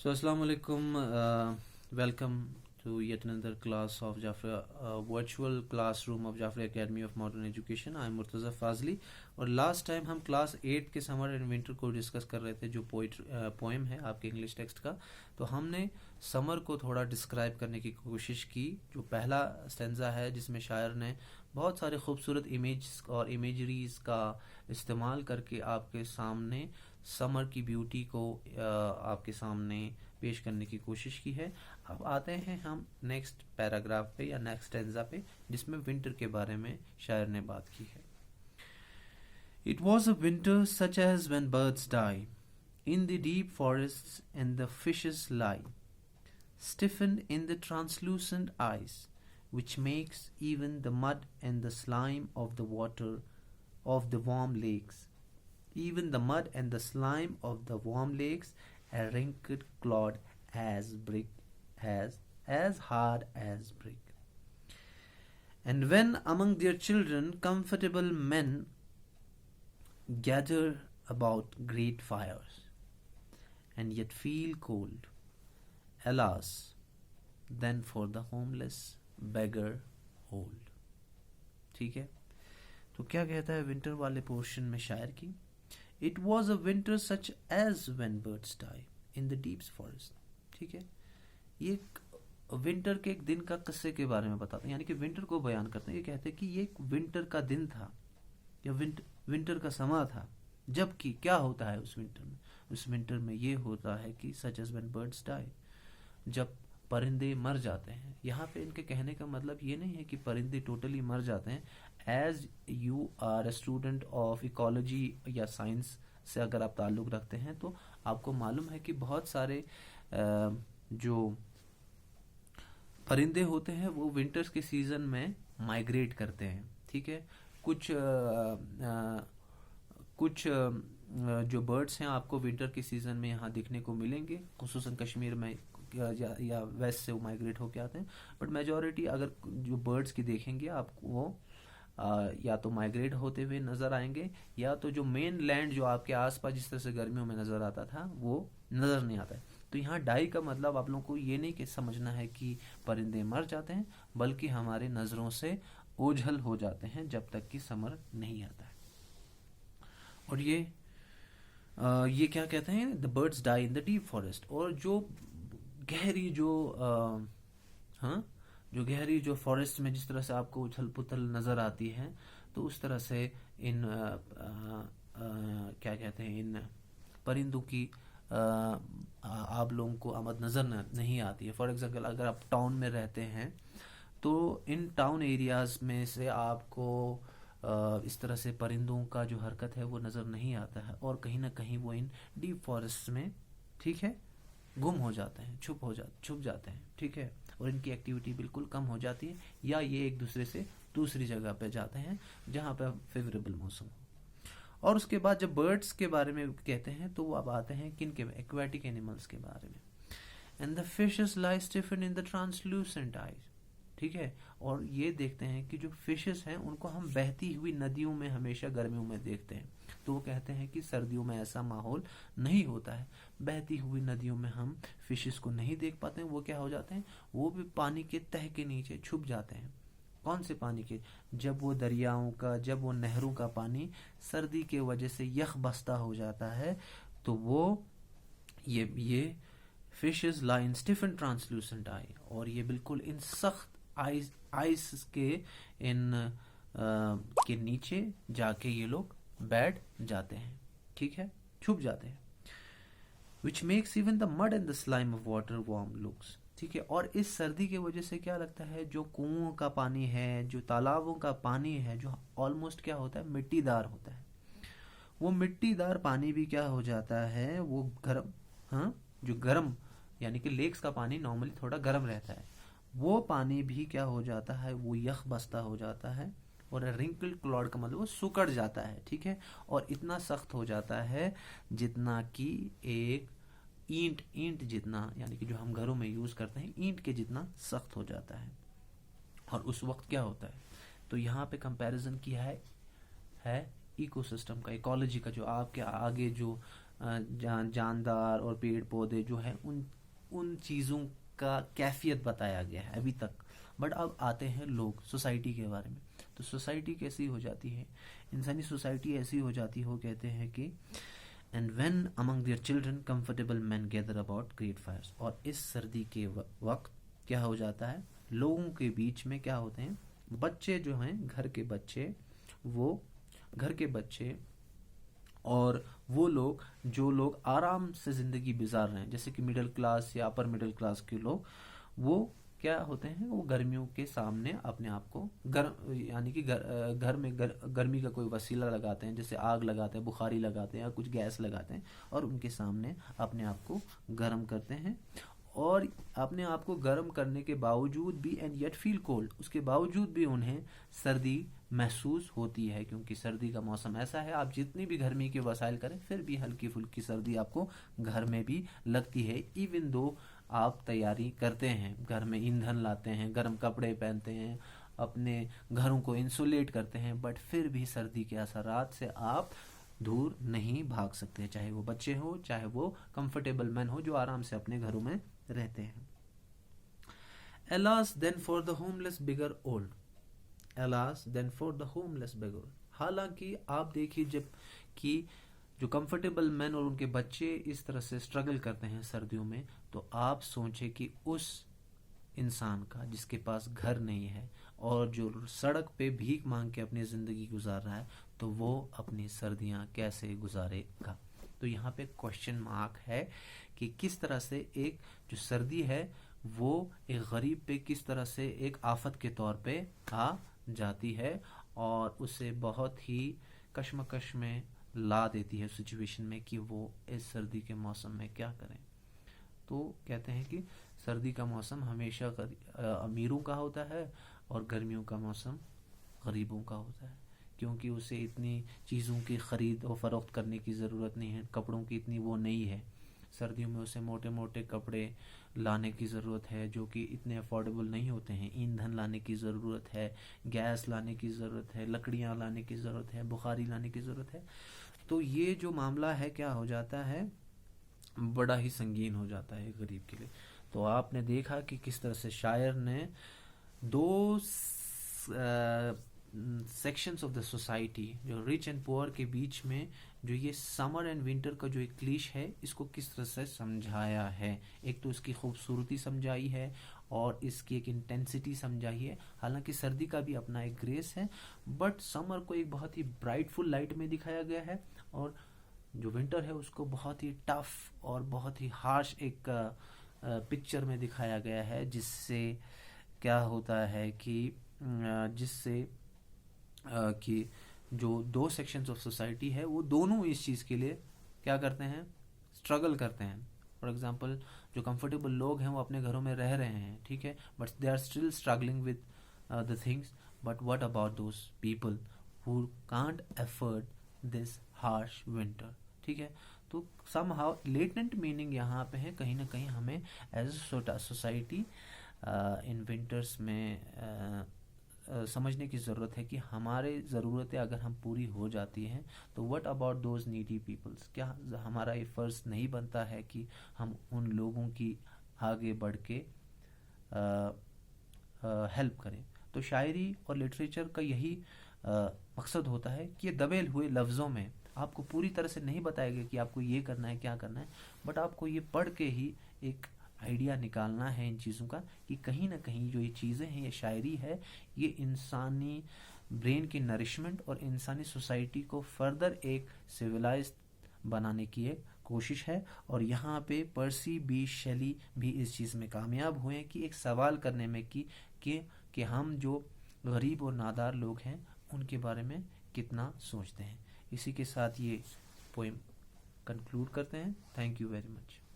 So, Assalamu alaikum. Welcome to yet another class of Jafra, virtual classroom of Jafra Academy of Modern Education. I am Murtaza Fazli. और last time हम class 8 के summer and winter को discuss कर रहे थे, जो poem है आपके इंग्लिश टेक्स्ट का। तो हमने समर को थोड़ा डिस्क्राइब करने की कोशिश की। जो पहला स्टेंजा है जिसमें शायर ने बहुत सारे खूबसूरत इमेज और इमेजरीज का इस्तेमाल करके आपके सामने समर की ब्यूटी को आपके सामने पेश करने की कोशिश की है। अब आते हैं हम नेक्स्ट पैराग्राफ पे या नेक्स्ट स्टेंजा पे, जिसमें विंटर के बारे में शायर ने बात की है। It was a winter such as when birds die, in the deep forests and the fishes lie, stiffened in the translucent ice, which makes even the mud and the slime of the water of the warm lakes, even the mud and the slime of the warm lakes, a wrinkled clod as brick, as hard as brick. And when among their children comfortable men gather about great fires, and yet feel cold, alas, then for the homeless beggar hold. ठीक है, तो क्या कहता है winter वाले portion में शायर की? It was a winter such as when birds die in the deep forest. ठीक है, ये विंटर के एक दिन का किस्से के बारे में बताते हैं, यानी कि विंटर को बयान करते हैं। ये कहते हैं कि ये एक विंटर का दिन था या विंटर का समा था। जबकि क्या होता है उस विंटर में ये होता है कि such as when birds die, जब परिंदे मर जाते हैं। यहाँ पे इनके कहने का मतलब ये नहीं है कि परिंदे टोटली मर जाते हैं। As you are a student of ecology या साइंस से अगर आप ताल्लुक़ रखते हैं तो आपको मालूम है कि बहुत सारे जो परिंदे होते हैं वो विंटर्स के सीजन में माइग्रेट करते हैं। ठीक है, कुछ जो बर्ड्स हैं आपको विंटर के सीजन में यहाँ दिखने को मिलेंगे, खुसूसन कश्मीर में या वेस्ट से वो माइग्रेट होके आते हैं। बट मेजॉरिटी अगर जो बर्ड्स की देखेंगे आपको वो या तो माइग्रेट होते हुए नज़र आएंगे, या तो जो मेन लैंड जो आपके आसपास जिस तरह से गर्मियों में नज़र आता था वो नज़र नहीं आता है। तो यहाँ डाई का मतलब आप लोगों को ये नहीं कि समझना है कि परिंदे मर जाते हैं, बल्कि हमारे नज़रों से ओझल हो जाते हैं जब तक कि समर नहीं आता है। और ये क्या कहते हैं? The birds die in the deep forest. और जो गहरी जो फॉरेस्ट में जिस तरह से आपको उछल पुथल नज़र आती है, तो उस तरह से इन क्या कहते हैं, इन परिंदों की आप लोगों को आमद नज़र नहीं आती है। फॉर एग्जाम्पल अगर आप टाउन में रहते हैं तो इन टाउन एरियाज़ में से आपको इस तरह से परिंदों का जो हरकत है वो नज़र नहीं आता है, और कहीं ना कहीं वो इन डीप फॉरेस्ट में, ठीक है, गुम हो जाते हैं, छुप जाते हैं। ठीक है, और इनकी एक्टिविटी बिल्कुल कम हो जाती है, या ये एक दूसरे से दूसरी जगह पे जाते हैं जहाँ पे फेवरेबल मौसम हो। और उसके बाद जब बर्ड्स के बारे में कहते हैं तो वो अब आते हैं किन के, एक्वेटिक एनिमल्स के बारे में। And the fishes lie Stephen in the translucent eyes. ठीक है, और ये देखते हैं कि जो फिशेस हैं उनको हम बहती हुई नदियों में हमेशा गर्मियों में देखते हैं। तो वो कहते हैं कि सर्दियों में ऐसा माहौल नहीं होता है, बहती हुई नदियों में हम फिशेस को नहीं देख पाते हैं। वो क्या हो जाते हैं, वो भी पानी के तह के नीचे छुप जाते हैं। कौन से पानी के? जब वो दरियाओं का, जब वो नहरों का पानी सर्दी के वजह से यख बस्ता हो जाता है, तो वो ये फिशेस लाई इन स्टिफन ट्रांसल्यूसेंट आई, और ये बिल्कुल इन सख्त आइस के के नीचे जाके ये लोग बैठ जाते हैं। ठीक है, छुप जाते हैं। Which makes even the mud and the slime of water warm looks. ठीक है, और इस सर्दी की वजह से क्या लगता है, जो कुओं का पानी है, जो तालाबों का पानी है, जो ऑलमोस्ट क्या होता है, मिट्टीदार होता है, वो मिट्टीदार पानी भी क्या हो जाता है, वो गर्म, हाँ, जो गर्म, यानी कि लेक्स का पानी नॉर्मली थोड़ा गर्म रहता है, वो पानी भी क्या हो जाता है, वो यख बस्ता हो जाता है। और रिंकल क्लॉड का मतलब वो सुकड़ जाता है। ठीक है, और इतना सख्त हो जाता है जितना कि एक ईंट जितना, यानी कि जो हम घरों में यूज़ करते हैं ईंट के जितना सख्त हो जाता है। और उस वक्त क्या होता है, तो यहाँ पे कंपैरिजन किया है इकोसिस्टम का, इकोलॉजी का, जो आपके आगे जो जानदार और पेड़ पौधे जो है उन चीज़ों का कैफियत बताया गया है अभी तक। बट अब आते हैं लोग, सोसाइटी के बारे में। तो सोसाइटी कैसी हो जाती है, इंसानी सोसाइटी ऐसी हो जाती हो, कहते हैं कि and when among their children comfortable man gather about great fires. और इस सर्दी के वक्त क्या हो जाता है, लोगों के बीच में क्या होते हैं, बच्चे जो हैं, घर के बच्चे और वो लोग जो लोग आराम से ज़िंदगी गुजार रहे हैं, जैसे कि मिडिल क्लास या अपर मिडिल क्लास के लोग, वो क्या होते हैं, वो गर्मियों के सामने अपने आप को यानी कि घर में गर्मी का कोई वसीला लगाते हैं, जैसे आग लगाते हैं, बुखारी लगाते हैं या कुछ गैस लगाते हैं, और उनके सामने अपने आप को गर्म करते हैं। और अपने आप को गर्म करने के बावजूद भी एंड येट फील कोल्ड, उसके बावजूद भी उन्हें सर्दी महसूस होती है, क्योंकि सर्दी का मौसम ऐसा है, आप जितनी भी गर्मी के वसाइल करें फिर भी हल्की फुल्की सर्दी आपको घर में भी लगती है। इवन दो आप तैयारी करते हैं, घर में ईंधन लाते हैं, गर्म कपड़े पहनते हैं, अपने घरों को इंसुलेट करते हैं, बट फिर भी सर्दी के असरात से आप दूर नहीं भाग सकते, चाहे वो बच्चे हो, चाहे वो कंफर्टेबल मैन हो जो आराम से अपने घरों में रहते हैं। Alas then for the homeless beggar old, alas then for the homeless beggar। हालांकि आप देखिए, जब कि जो कंफर्टेबल मैन और उनके बच्चे इस तरह से स्ट्रगल करते हैं सर्दियों में, तो आप सोचें कि उस इंसान का जिसके पास घर नहीं है और जो सड़क पे भीख मांग के अपनी ज़िंदगी गुजार रहा है, तो वो अपनी सर्दियां कैसे गुजारेगा। तो यहाँ पे क्वेश्चन मार्क है कि किस तरह से एक जो सर्दी है वो एक गरीब पे किस तरह से एक आफत के तौर पे आ जाती है और उसे बहुत ही कश्मकश में ला देती है सिचुएशन में कि वो इस सर्दी के मौसम में क्या करें। तो कहते हैं कि सर्दी का मौसम हमेशा अमीरों का होता है और गर्मियों का मौसम गरीबों का होता है, क्योंकि उसे इतनी चीज़ों की ख़रीद और फ़रोख्त करने की ज़रूरत नहीं है, कपड़ों की इतनी वो नहीं है। सर्दियों में उसे मोटे मोटे कपड़े लाने की ज़रूरत है जो कि इतने अफोर्डेबल नहीं होते हैं, ईंधन लाने की ज़रूरत है, गैस लाने की ज़रूरत है, लकड़ियाँ लाने की ज़रूरत है, बुखारी लाने की ज़रूरत है। तो ये जो मामला है क्या हो जाता है, बड़ा ही संगीन हो जाता है गरीब के लिए। तो आपने देखा कि किस तरह से शायर ने दो सेक्शंस ऑफ द सोसाइटी, जो रिच एंड पुअर के बीच में जो ये समर एंड विंटर का जो एक क्लिश है, इसको किस तरह से समझाया है। एक तो इसकी खूबसूरती समझाई है और इसकी एक इंटेंसिटी समझाई है। हालांकि सर्दी का भी अपना एक ग्रेस है, बट समर को एक बहुत ही ब्राइटफुल लाइट में दिखाया गया है और जो विंटर है उसको बहुत ही टफ और बहुत ही हार्श एक पिक्चर में दिखाया गया है, जिससे क्या होता है कि कि जो दो सेक्शंस ऑफ सोसाइटी है वो दोनों इस चीज़ के लिए क्या करते हैं, स्ट्रगल करते हैं। फॉर एग्जांपल, जो कंफर्टेबल लोग हैं वो अपने घरों में रह रहे हैं, ठीक है, but they are still struggling with the things. But what about those people who can't afford this harsh winter, ठीक है। तो समहाउ लेटेंट मीनिंग यहाँ पे है, कहीं ना कहीं हमें as a society in winters में समझने की ज़रूरत है कि हमारे ज़रूरतें अगर हम पूरी हो जाती हैं तो what about those needy peoples. क्या हमारा ये फ़र्ज़ नहीं बनता है कि हम उन लोगों की आगे बढ़ के हेल्प करें। तो शायरी और लिटरेचर का यही मकसद होता है कि ये दबे हुए लफ्ज़ों में आपको पूरी तरह से नहीं बताया गया कि आपको ये करना है, क्या करना है, बट आपको ये पढ़ के ही एक आइडिया निकालना है इन चीज़ों का कि कहीं ना कहीं जो ये चीज़ें हैं, ये शायरी है, ये इंसानी ब्रेन की नरिशमेंट और इंसानी सोसाइटी को फर्दर एक सिविलाइज्ड बनाने की एक कोशिश है। और यहाँ पे पर्सी बी शेली भी इस चीज़ में कामयाब हुए कि एक सवाल करने में कि हम जो गरीब और नादार लोग हैं उनके बारे में कितना सोचते हैं। इसी के साथ ये पोएम कंक्लूड करते हैं। Thank you very much.